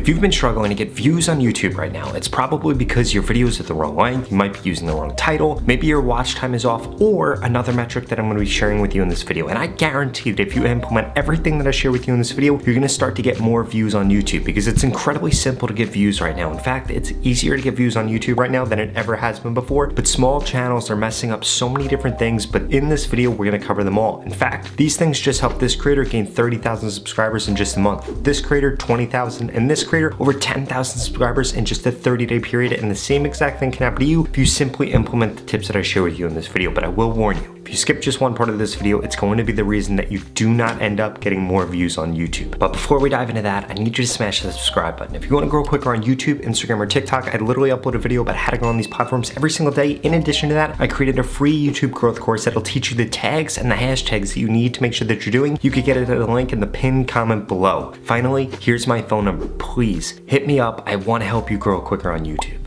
If you've been struggling to get views on YouTube right now, it's probably because your videos are the wrong length, you might be using the wrong title, maybe your watch time is off, or another metric that I'm going to be sharing with you in this video. And I guarantee that if you implement everything that I share with you in this video, you're going to start to get more views on YouTube, because it's incredibly simple to get views right now. In fact, it's easier to get views on YouTube right now than it ever has been before, but small channels are messing up so many different things, but in this video, we're going to cover them all. In fact, these things just helped this creator gain 30,000 subscribers in just a month. This creator, 20,000, and this creator, over 10,000 subscribers in just a 30-day period, and the same exact thing can happen to you if you simply implement the tips that I share with you in this video. But I will warn you, if you skip just one part of this video, it's going to be the reason that you do not end up getting more views on YouTube. But before we dive into that, I need you to smash the subscribe button. If you want to grow quicker on YouTube, Instagram, or TikTok, I literally upload a video about how to grow on these platforms every single day. In addition to that, I created a free YouTube growth course that'll teach you the tags and the hashtags that you need to make sure that you're doing. You could get it at a link in the pinned comment below. Finally, here's my phone number. Please hit me up. I want to help you grow quicker on YouTube.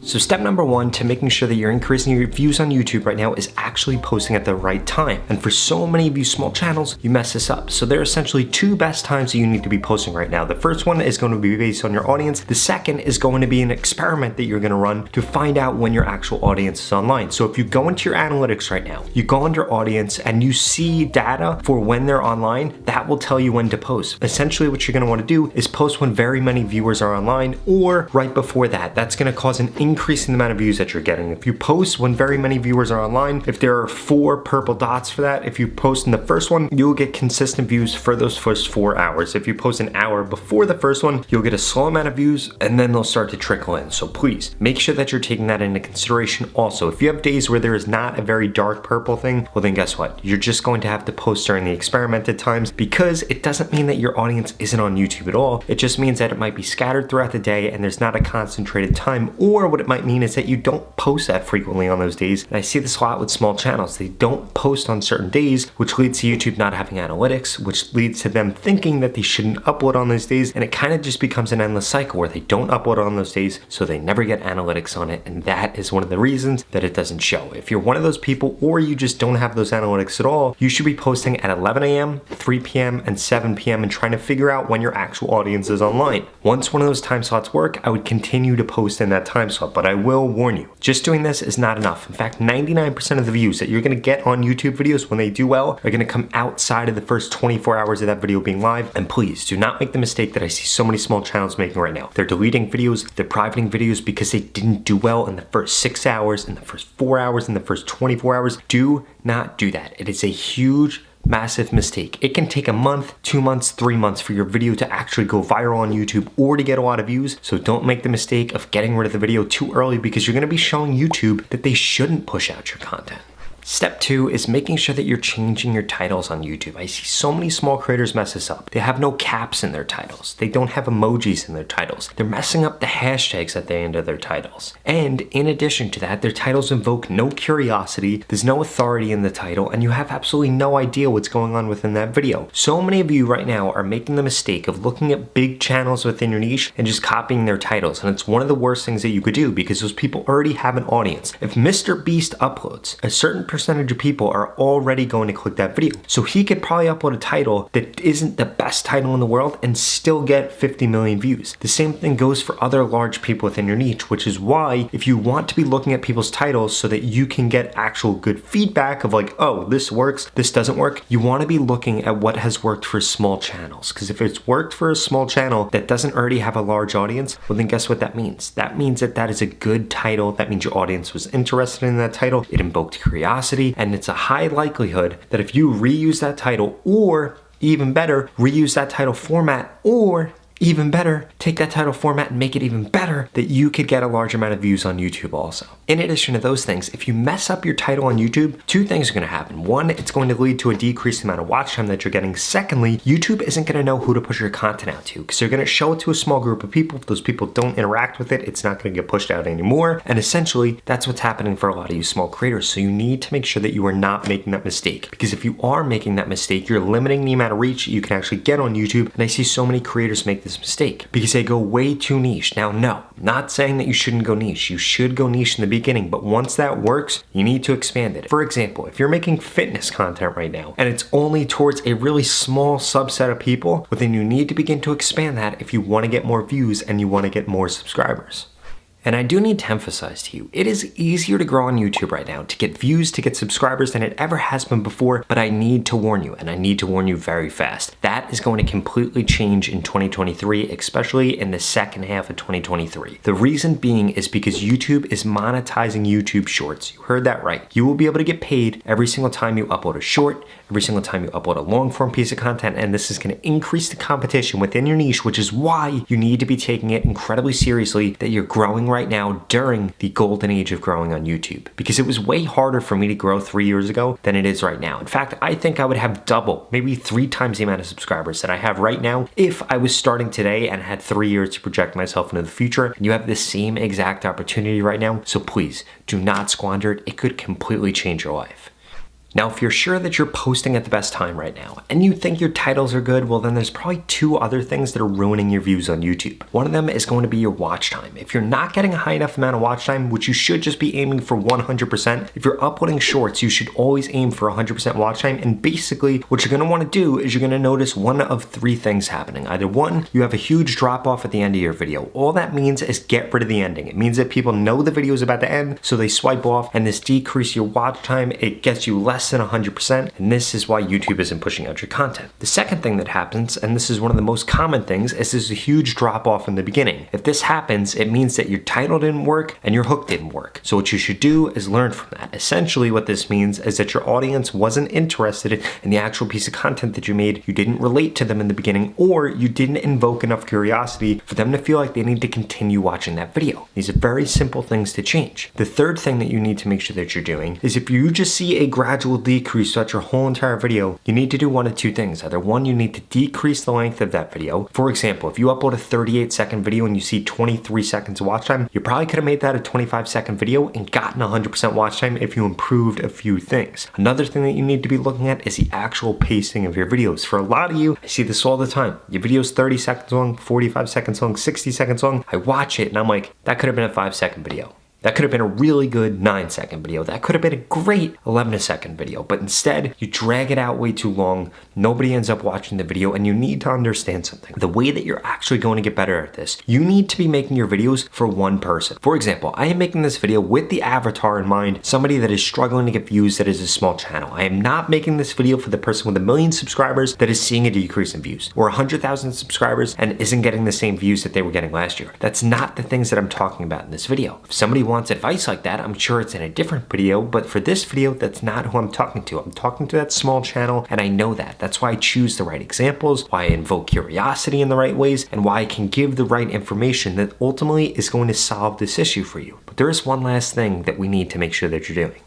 So step number one to making sure that you're increasing your views on YouTube right now is actually posting at the right time. And for so many of you small channels, you mess this up. So there are essentially two best times that you need to be posting right now. The first one is going to be based on your audience. The second is going to be an experiment that you're going to run to find out when your actual audience is online. So if you go into your analytics right now, you go under audience and you see data for when they're online, that will tell you when to post. Essentially what you're going to want to do is post when very many viewers are online, or right before that. That's going to cause an increase in the amount of views that you're getting. If you post when very many viewers are online, if there are 4 purple dots for that, if you post in the first one, you'll get consistent views for those first 4 hours. If you post an hour before the first one, you'll get a slow amount of views, and then they'll start to trickle in. So please make sure that you're taking that into consideration. Also, if you have days where there is not a very dark purple thing, well then guess what? You're just going to have to post during the experimented times, because it doesn't mean that your audience isn't on YouTube at all. It just means that it might be scattered throughout the day and there's not a concentrated time, or what it might mean is that you don't post that frequently on those days. And I see this a lot with small channels. They don't post on certain days, which leads to YouTube not having analytics, which leads to them thinking that they shouldn't upload on those days. And it kind of just becomes an endless cycle where they don't upload on those days, so they never get analytics on it. And that is one of the reasons that it doesn't show. If you're one of those people, or you just don't have those analytics at all, you should be posting at 11 a.m., 3 p.m., and 7 p.m. and trying to figure out when your actual audience is online. Once one of those time slots work, I would continue to post in that time slot, but I will warn you, just doing this is not enough. In fact, 99% of the views that you're going to get on YouTube videos when they do well are going to come outside of the first 24 hours of that video being live. And please do not make the mistake that I see so many small channels making right now. They're deleting videos, they're privating videos because they didn't do well in the first 6 hours, in the first 4 hours, in the first 24 hours. Do not do that. It is a huge, massive mistake. It can take a month, 2 months, 3 months for your video to actually go viral on YouTube or to get a lot of views. So don't make the mistake of getting rid of the video too early, because you're going to be showing YouTube that they shouldn't push out your content. Step 2 is making sure that you're changing your titles on YouTube. I see so many small creators mess this up. They have no caps in their titles. They don't have emojis in their titles. They're messing up the hashtags at the end of their titles. And in addition to that, their titles invoke no curiosity, there's no authority in the title, and you have absolutely no idea what's going on within that video. So many of you right now are making the mistake of looking at big channels within your niche and just copying their titles. And it's one of the worst things that you could do, because those people already have an audience. If Mr. Beast uploads, a certain percentage of people are already going to click that video. So he could probably upload a title that isn't the best title in the world and still get 50 million views. The same thing goes for other large people within your niche, which is why if you want to be looking at people's titles so that you can get actual good feedback of like, oh, this works, this doesn't work, you want to be looking at what has worked for small channels. Because if it's worked for a small channel that doesn't already have a large audience, well then guess what that means? That means that that is a good title. That means your audience was interested in that title. It invoked curiosity. And it's a high likelihood that if you reuse that title, or even better, reuse that title format, or even better, take that title format and make it even better, that you could get a large amount of views on YouTube also. In addition to those things, if you mess up your title on YouTube, 2 things are going to happen. 1, it's going to lead to a decreased amount of watch time that you're getting. Secondly, YouTube isn't going to know who to push your content out to, because they're going to show it to a small group of people. If those people don't interact with it, it's not going to get pushed out anymore. And essentially, that's what's happening for a lot of you small creators. So you need to make sure that you are not making that mistake, because if you are making that mistake, you're limiting the amount of reach you can actually get on YouTube. And I see so many creators make this this mistake because they go way too niche. Now, no, not saying that you shouldn't go niche. You should go niche in the beginning, but once that works, you need to expand it. For example, if you're making fitness content right now and it's only towards a really small subset of people, well, then you need to begin to expand that if you want to get more views and you want to get more subscribers. And I do need to emphasize to you, it is easier to grow on YouTube right now, to get views, to get subscribers than it ever has been before, but I need to warn you, and I need to warn you very fast. That is going to completely change in 2023, especially in the second half of 2023. The reason being is because YouTube is monetizing YouTube Shorts. You heard that right. You will be able to get paid every single time you upload a short, every single time you upload a long form piece of content, and this is going to increase the competition within your niche, which is why you need to be taking it incredibly seriously that you're growing right now during the golden age of growing on YouTube. Because it was way harder for me to grow 3 years ago than it is right now. In fact, I think I would have double, maybe 3 times the amount of subscribers that I have right now if I was starting today and had 3 years to project myself into the future. And you have the same exact opportunity right now, so please do not squander it. It could completely change your life. Now, if you're sure that you're posting at the best time right now and you think your titles are good, well, then there's probably 2 other things that are ruining your views on YouTube. One of them is going to be your watch time. If you're not getting a high enough amount of watch time, which you should just be aiming for 100%, if you're uploading shorts, you should always aim for 100% watch time. And basically what you're going to want to do is you're going to notice one of 3 things happening. Either 1, you have a huge drop off at the end of your video. All that means is get rid of the ending. It means that people know the video is about to end, so they swipe off, and this decreases your watch time. It gets you less than 100%, and this is why YouTube isn't pushing out your content. The second thing that happens, and this is one of the most common things, is there's a huge drop off in the beginning. If this happens, it means that your title didn't work and your hook didn't work. So what you should do is learn from that. Essentially what this means is that your audience wasn't interested in the actual piece of content that you made, you didn't relate to them in the beginning, or you didn't invoke enough curiosity for them to feel like they need to continue watching that video. These are very simple things to change. The third thing that you need to make sure that you're doing is if you just see a gradual decrease throughout your whole entire video, you need to do one of 2 things. Either 1, you need to decrease the length of that video. For example, if you upload a 38-second video and you see 23 seconds of watch time, you probably could have made that a 25-second video and gotten 100% watch time if you improved a few things. Another thing that you need to be looking at is the actual pacing of your videos. For a lot of you, I see this all the time. Your video's 30 seconds long, 45 seconds long, 60 seconds long. I watch it and I'm like, that could have been a 5-second video. That could have been a really good 9-second video. That could have been a great 11-second video, but instead you drag it out way too long. Nobody ends up watching the video, and you need to understand something. The way that you're actually going to get better at this, you need to be making your videos for one person. For example, I am making this video with the avatar in mind, somebody that is struggling to get views that is a small channel. I am not making this video for the person with 1 million subscribers that is seeing a decrease in views, or 100,000 subscribers and isn't getting the same views that they were getting last year. That's not the things that I'm talking about in this video. If somebody wants advice like that, I'm sure it's in a different video, but for this video, that's not who I'm talking to. I'm talking to that small channel, and I know that. That's why I choose the right examples, why I invoke curiosity in the right ways, and why I can give the right information that ultimately is going to solve this issue for you. But there is one last thing that we need to make sure that you're doing.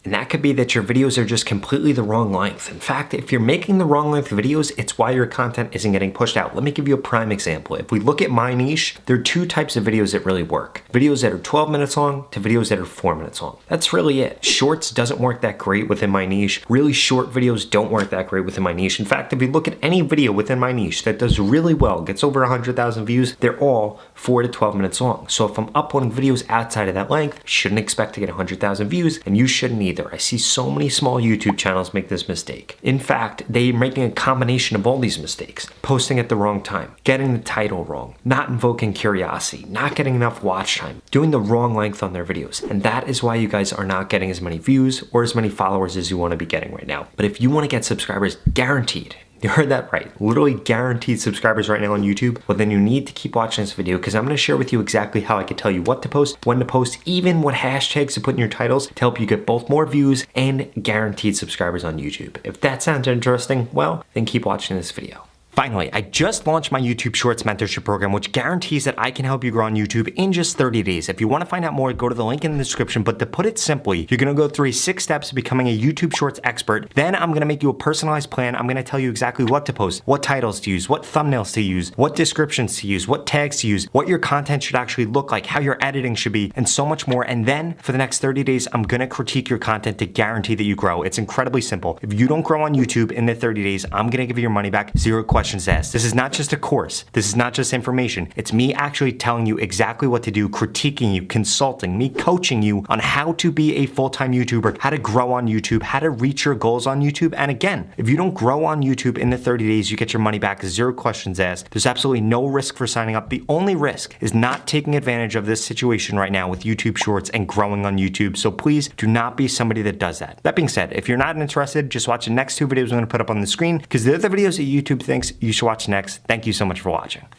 And that could be that your videos are just completely the wrong length. In fact, if you're making the wrong length videos, it's why your content isn't getting pushed out. Let me give you a prime example. If we look at my niche, there are 2 types of videos that really work. Videos that are 12 minutes long to videos that are 4 minutes long. That's really it. Shorts doesn't work that great within my niche. Really short videos don't work that great within my niche. In fact, if you look at any video within my niche that does really well, gets over 100,000 views, they're all 4 to 12 minutes long. So if I'm uploading videos outside of that length, you shouldn't expect to get 100,000 views, and you shouldn't either. I see so many small YouTube channels make this mistake. In fact, they're making a combination of all these mistakes. Posting at the wrong time, getting the title wrong, not invoking curiosity, not getting enough watch time, doing the wrong length on their videos. And that is why you guys are not getting as many views or as many followers as you want to be getting right now. But if you want to get subscribers, guaranteed, you heard that right, literally guaranteed subscribers right now on YouTube, well then you need to keep watching this video, because I'm going to share with you exactly how I can tell you what to post, when to post, even what hashtags to put in your titles to help you get both more views and guaranteed subscribers on YouTube. If that sounds interesting, well, then keep watching this video. Finally, I just launched my YouTube Shorts mentorship program, which guarantees that I can help you grow on YouTube in just 30 days. If you want to find out more, go to the link in the description. But to put it simply, you're going to go through 6 steps to becoming a YouTube Shorts expert. Then I'm going to make you a personalized plan. I'm going to tell you exactly what to post, what titles to use, what thumbnails to use, what descriptions to use, what tags to use, what your content should actually look like, how your editing should be, and so much more. And then for the next 30 days, I'm going to critique your content to guarantee that you grow. It's incredibly simple. If you don't grow on YouTube in the 30 days, I'm going to give you your money back, 0 questions questions to ask. This is not just a course. This is not just information. It's me actually telling you exactly what to do, critiquing you, consulting, me coaching you on how to be a full-time YouTuber, how to grow on YouTube, how to reach your goals on YouTube. And again, if you don't grow on YouTube in the 30 days, you get your money back, 0 questions asked. There's absolutely no risk for signing up. The only risk is not taking advantage of this situation right now with YouTube Shorts and growing on YouTube. So please do not be somebody that does that. That being said, if you're not interested, just watch the next 2 videos I'm gonna put up on the screen because they're the videos that YouTube thinks you should watch next. Thank you so much for watching.